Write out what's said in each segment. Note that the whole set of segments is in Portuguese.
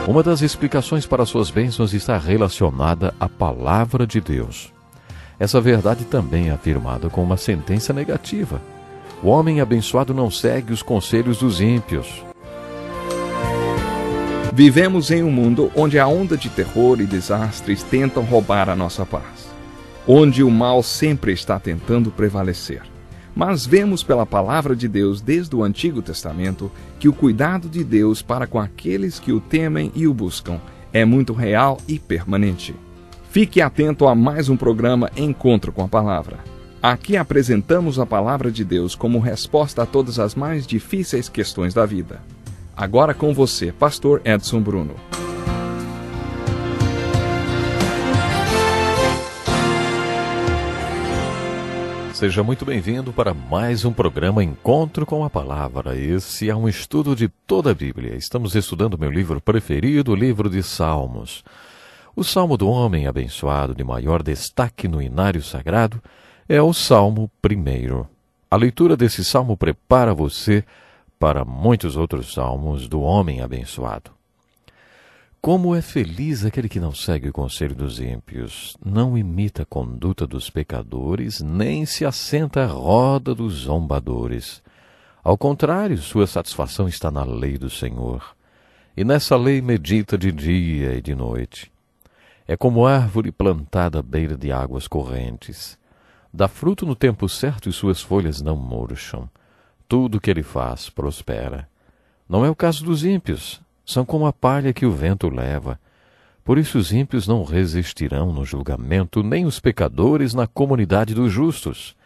Uma das explicações para suas bênçãos está relacionada à palavra de Deus. Essa verdade também é afirmada com uma sentença negativa. O homem abençoado não segue os conselhos dos ímpios. Vivemos em um mundo onde a onda de terror e desastres tentam roubar a nossa paz, onde o mal sempre está tentando prevalecer. Mas vemos pela palavra de Deus desde o Antigo Testamento que o cuidado de Deus para com aqueles que o temem e o buscam é muito real e permanente. Fique atento a mais um programa Encontro com a Palavra. Aqui apresentamos a palavra de Deus como resposta a todas as mais difíceis questões da vida. Agora com você, Pastor Edson Bruno. Seja muito bem-vindo para mais um programa Encontro com a Palavra. Esse é um estudo de toda a Bíblia. Estamos estudando meu livro preferido, o livro de Salmos. O Salmo do homem abençoado de maior destaque no inário sagrado é o Salmo 1. A leitura desse salmo prepara você para muitos outros salmos do homem abençoado. Como é feliz aquele que não segue o conselho dos ímpios, não imita a conduta dos pecadores, nem se assenta à roda dos zombadores. Ao contrário, sua satisfação está na lei do Senhor, e nessa lei medita de dia e de noite. É como árvore plantada à beira de águas correntes. Dá fruto no tempo certo e suas folhas não murcham. Tudo o que ele faz prospera. Não é o caso dos ímpios. São como a palha que o vento leva. Por isso os ímpios não resistirão no julgamento, nem os pecadores na comunidade dos justos.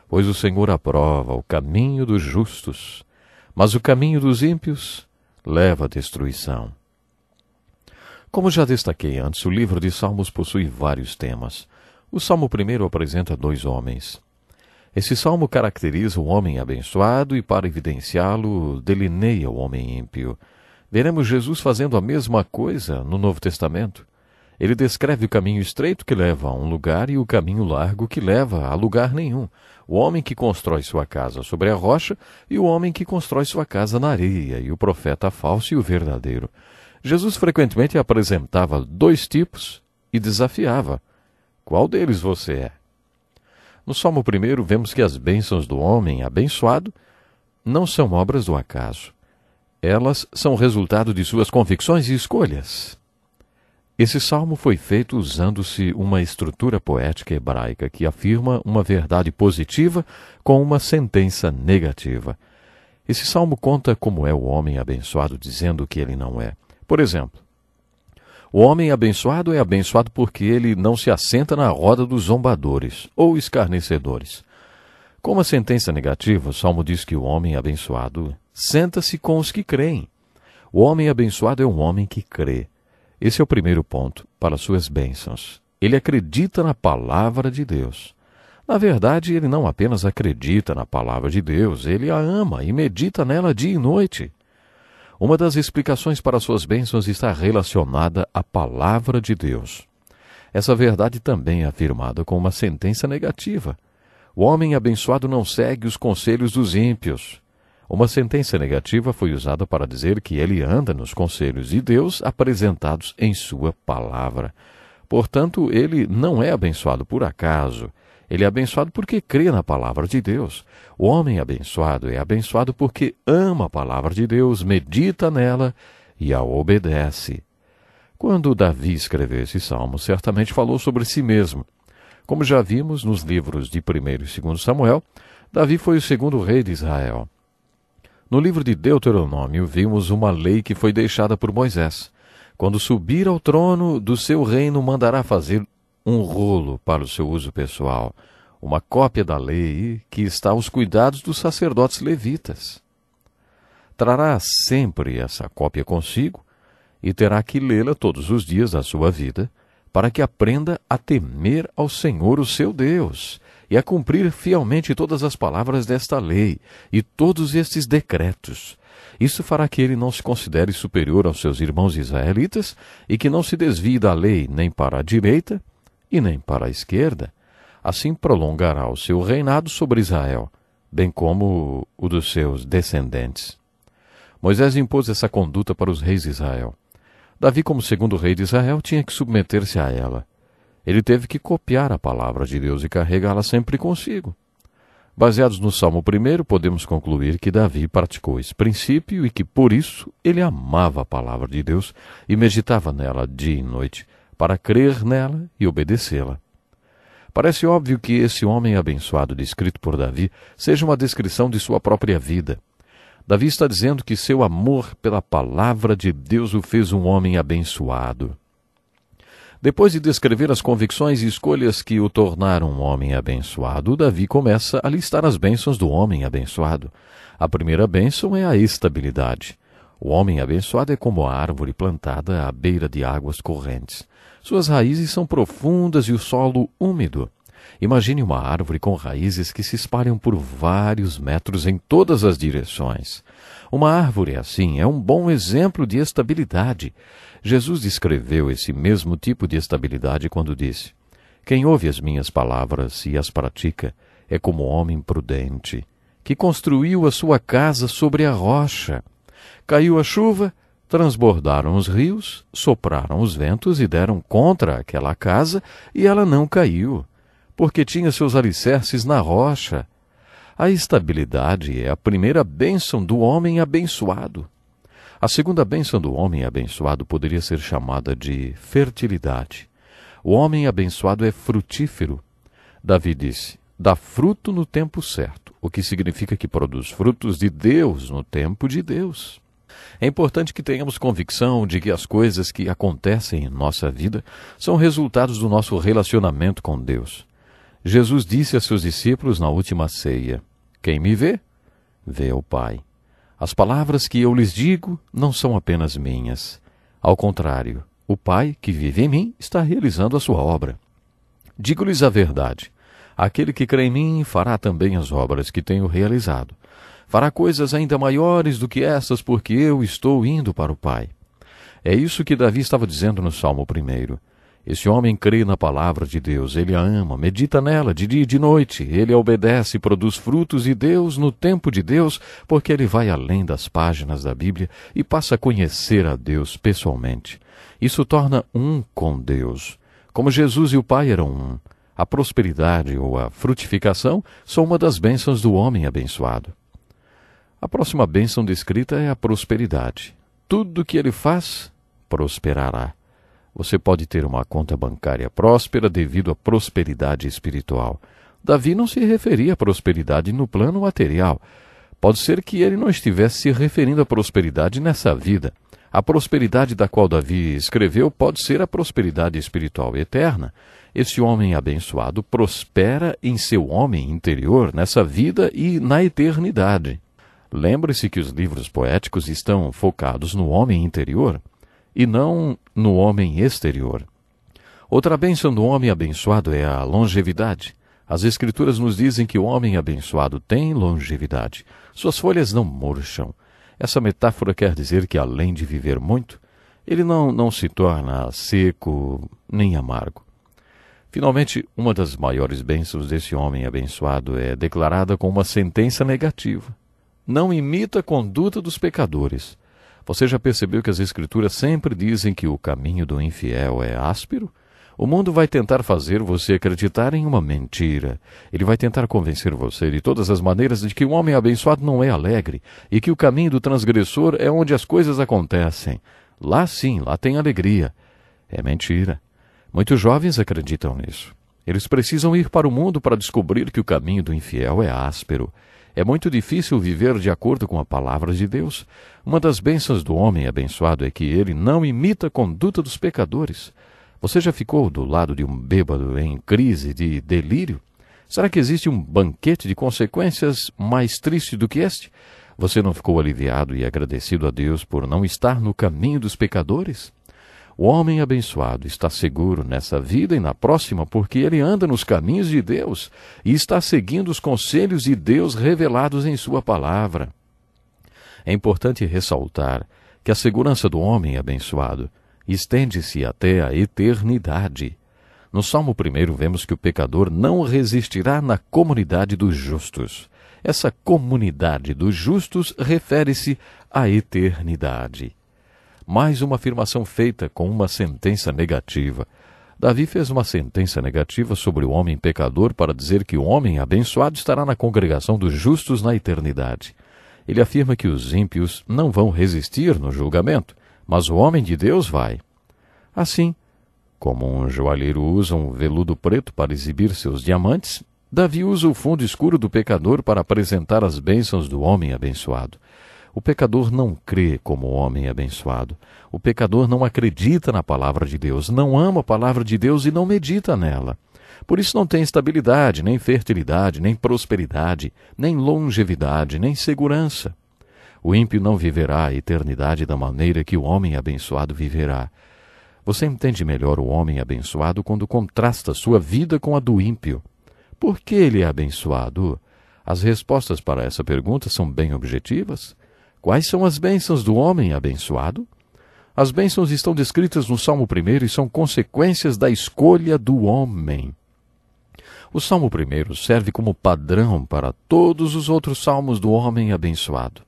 Pois o Senhor aprova o caminho dos justos, mas o caminho dos ímpios leva à destruição. Como já destaquei antes, o livro de Salmos possui vários temas. O Salmo 1 apresenta 2 homens. Esse salmo caracteriza o homem abençoado e, para evidenciá-lo, delineia o homem ímpio. Veremos Jesus fazendo a mesma coisa no Novo Testamento. Ele descreve o caminho estreito que leva a um lugar e o caminho largo que leva a lugar nenhum. O homem que constrói sua casa sobre a rocha e o homem que constrói sua casa na areia, e o profeta falso e o verdadeiro. Jesus frequentemente apresentava 2 tipos e desafiava: qual deles você é? No Salmo 1 vemos que as bênçãos do homem abençoado não são obras do acaso. Elas são resultado de suas convicções e escolhas. Esse salmo foi feito usando-se uma estrutura poética hebraica que afirma uma verdade positiva com uma sentença negativa. Esse salmo conta como é o homem abençoado dizendo que ele não é. Por exemplo, o homem abençoado é abençoado porque ele não se assenta na roda dos zombadores ou escarnecedores. Com uma sentença negativa, o salmo diz que o homem abençoado senta-se com os que creem. O homem abençoado é um homem que crê. Esse é o primeiro ponto para suas bênçãos. Ele acredita na palavra de Deus. Na verdade, ele não apenas acredita na palavra de Deus, ele a ama e medita nela dia e noite. Uma das explicações para suas bênçãos está relacionada à palavra de Deus. Essa verdade também é afirmada com uma sentença negativa. O homem abençoado não segue os conselhos dos ímpios. Uma sentença negativa foi usada para dizer que ele anda nos conselhos de Deus apresentados em sua palavra. Portanto, ele não é abençoado por acaso. Ele é abençoado porque crê na palavra de Deus. O homem abençoado é abençoado porque ama a palavra de Deus, medita nela e a obedece. Quando Davi escreveu esse salmo, certamente falou sobre si mesmo. Como já vimos nos livros de 1 e 2 Samuel, Davi foi o segundo rei de Israel. No livro de Deuteronômio, vimos uma lei que foi deixada por Moisés. Quando subir ao trono do seu reino, mandará fazer um rolo para o seu uso pessoal, uma cópia da lei que está aos cuidados dos sacerdotes levitas. Trará sempre essa cópia consigo e terá que lê-la todos os dias da sua vida, para que aprenda a temer ao Senhor, o seu Deus, e a cumprir fielmente todas as palavras desta lei e todos estes decretos. Isso fará que ele não se considere superior aos seus irmãos israelitas e que não se desvie da lei nem para a direita e nem para a esquerda. Assim prolongará o seu reinado sobre Israel, bem como o dos seus descendentes. Moisés impôs essa conduta para os reis de Israel. Davi, como segundo rei de Israel, tinha que submeter-se a ela. Ele teve que copiar a palavra de Deus e carregá-la sempre consigo. Baseados no Salmo 1, podemos concluir que Davi praticou esse princípio e que, por isso, ele amava a palavra de Deus e meditava nela dia e noite, para crer nela e obedecê-la. Parece óbvio que esse homem abençoado descrito por Davi seja uma descrição de sua própria vida. Davi está dizendo que seu amor pela palavra de Deus o fez um homem abençoado. Depois de descrever as convicções e escolhas que o tornaram um homem abençoado, Davi começa a listar as bênçãos do homem abençoado. A primeira bênção é a estabilidade. O homem abençoado é como a árvore plantada à beira de águas correntes. Suas raízes são profundas e o solo úmido. Imagine uma árvore com raízes que se espalham por vários metros em todas as direções. Uma árvore assim é um bom exemplo de estabilidade. Jesus descreveu esse mesmo tipo de estabilidade quando disse: "Quem ouve as minhas palavras e as pratica é como homem prudente, que construiu a sua casa sobre a rocha. Caiu a chuva, transbordaram os rios, sopraram os ventos e deram contra aquela casa, e ela não caiu, porque tinha seus alicerces na rocha." A estabilidade é a primeira bênção do homem abençoado. A segunda bênção do homem abençoado poderia ser chamada de fertilidade. O homem abençoado é frutífero. Davi disse: "Dá fruto no tempo certo", o que significa que produz frutos de Deus no tempo de Deus. É importante que tenhamos convicção de que as coisas que acontecem em nossa vida são resultados do nosso relacionamento com Deus. Jesus disse a seus discípulos na última ceia: "Quem me vê, vê ao Pai. As palavras que eu lhes digo não são apenas minhas. Ao contrário, o Pai que vive em mim está realizando a sua obra. Digo-lhes a verdade: aquele que crê em mim fará também as obras que tenho realizado. Fará coisas ainda maiores do que essas, porque eu estou indo para o Pai." É isso que Davi estava dizendo no Salmo 1. Esse homem crê na palavra de Deus, ele a ama, medita nela de dia e de noite, ele a obedece e produz frutos de Deus no tempo de Deus, porque ele vai além das páginas da Bíblia e passa a conhecer a Deus pessoalmente. Isso torna um com Deus. Como Jesus e o Pai eram um, a prosperidade ou a frutificação são uma das bênçãos do homem abençoado. A próxima bênção descrita é a prosperidade. Tudo que ele faz, prosperará. Você pode ter uma conta bancária próspera devido à prosperidade espiritual. Davi não se referia à prosperidade no plano material. Pode ser que ele não estivesse se referindo à prosperidade nessa vida. A prosperidade da qual Davi escreveu pode ser a prosperidade espiritual eterna. Esse homem abençoado prospera em seu homem interior nessa vida e na eternidade. Lembre-se que os livros poéticos estão focados no homem interior e não no homem exterior. Outra bênção do homem abençoado é a longevidade. As Escrituras nos dizem que o homem abençoado tem longevidade. Suas folhas não murcham. Essa metáfora quer dizer que, além de viver muito, ele não se torna seco nem amargo. Finalmente, uma das maiores bênçãos desse homem abençoado é declarada com uma sentença negativa: "Não imita a conduta dos pecadores." Você já percebeu que as Escrituras sempre dizem que o caminho do infiel é áspero? O mundo vai tentar fazer você acreditar em uma mentira. Ele vai tentar convencer você de todas as maneiras de que o homem abençoado não é alegre e que o caminho do transgressor é onde as coisas acontecem. Lá sim, lá tem alegria. É mentira. Muitos jovens acreditam nisso. Eles precisam ir para o mundo para descobrir que o caminho do infiel é áspero. É muito difícil viver de acordo com a palavra de Deus. Uma das bênçãos do homem abençoado é que ele não imita a conduta dos pecadores. Você já ficou do lado de um bêbado em crise de delírio? Será que existe um banquete de consequências mais triste do que este? Você não ficou aliviado e agradecido a Deus por não estar no caminho dos pecadores? O homem abençoado está seguro nessa vida e na próxima porque ele anda nos caminhos de Deus e está seguindo os conselhos de Deus revelados em sua palavra. É importante ressaltar que a segurança do homem abençoado estende-se até a eternidade. No Salmo 1 vemos que o pecador não resistirá na comunidade dos justos. Essa comunidade dos justos refere-se à eternidade. mais uma afirmação feita com uma sentença negativa. Davi fez uma sentença negativa sobre o homem pecador para dizer que o homem abençoado estará na congregação dos justos na eternidade. Ele afirma que os ímpios não vão resistir no julgamento, mas o homem de Deus vai. Assim, como um joalheiro usa um veludo preto para exibir seus diamantes, Davi usa o fundo escuro do pecador para apresentar as bênçãos do homem abençoado. O pecador não crê como o homem abençoado. O pecador não acredita na palavra de Deus, não ama a palavra de Deus e não medita nela. Por isso não tem estabilidade, nem fertilidade, nem prosperidade, nem longevidade, nem segurança. O ímpio não viverá a eternidade da maneira que o homem abençoado viverá. Você entende melhor o homem abençoado quando contrasta sua vida com a do ímpio. Por que ele é abençoado? As respostas para essa pergunta são bem objetivas. Quais são as bênçãos do homem abençoado? As bênçãos estão descritas no Salmo 1 e são consequências da escolha do homem. O Salmo 1 serve como padrão para todos os outros salmos do homem abençoado.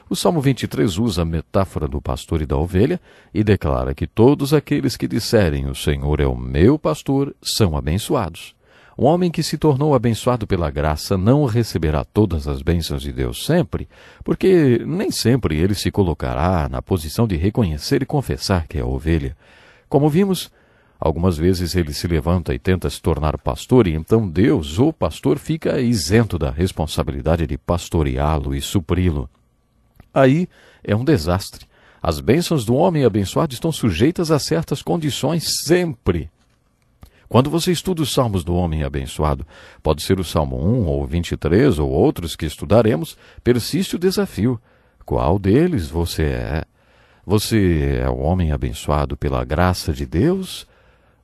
O Salmo 23 usa a metáfora do pastor e da ovelha e declara que todos aqueles que disserem "O Senhor é o meu pastor" são abençoados. Um homem que se tornou abençoado pela graça não receberá todas as bênçãos de Deus sempre, porque nem sempre ele se colocará na posição de reconhecer e confessar que é a ovelha. Como vimos, algumas vezes ele se levanta e tenta se tornar pastor, e então Deus, o pastor, fica isento da responsabilidade de pastoreá-lo e supri-lo. Aí é um desastre. As bênçãos do homem abençoado estão sujeitas a certas condições sempre. Quando você estuda os salmos do homem abençoado, pode ser o Salmo 1 ou 23 ou outros que estudaremos, persiste o desafio. Qual deles você é? Você é o homem abençoado pela graça de Deus?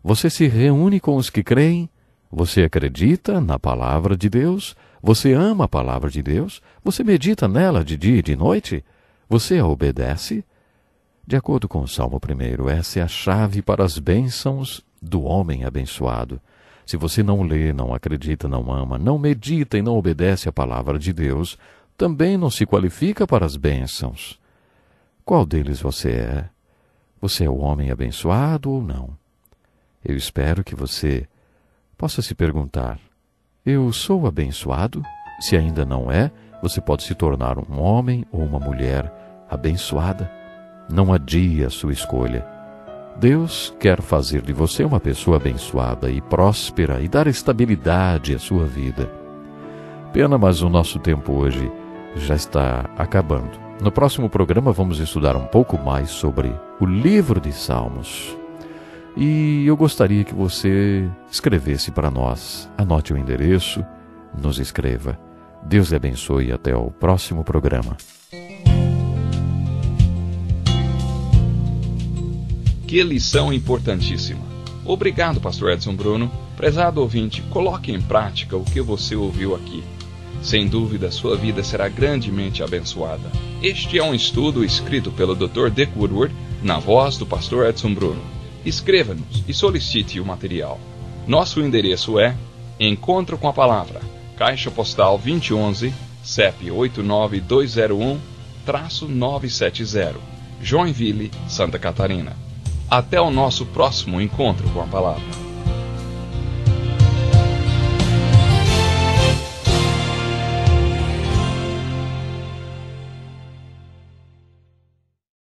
Você se reúne com os que creem? Você acredita na palavra de Deus? Você ama a palavra de Deus? Você medita nela de dia e de noite? Você a obedece? De acordo com o Salmo 1, essa é a chave para as bênçãos do homem abençoado. Se você não lê, não acredita, não ama, não medita e não obedece a palavra de Deus, também não se qualifica para as bênçãos. Qual deles você é? Você é o homem abençoado ou não? Eu espero que você possa se perguntar: eu sou abençoado? Se ainda não é, você pode se tornar um homem ou uma mulher abençoada. Não adie a sua escolha. Deus quer fazer de você uma pessoa abençoada e próspera e dar estabilidade à sua vida. Pena, mas o nosso tempo hoje já está acabando. No próximo programa vamos estudar um pouco mais sobre o livro de Salmos. E eu gostaria que você escrevesse para nós. Anote o endereço, nos escreva. Deus lhe abençoe e até o próximo programa. Que lição importantíssima. Obrigado, pastor Edson Bruno. Prezado ouvinte, coloque em prática o que você ouviu aqui. Sem dúvida, sua vida será grandemente abençoada. Este é um estudo escrito pelo Dr. Dick Woodward, na voz do pastor Edson Bruno. Escreva-nos e solicite o material. Nosso endereço é Encontro com a Palavra, Caixa Postal 2011, CEP 89201-970, Joinville, Santa Catarina. Até o nosso próximo encontro com a Palavra.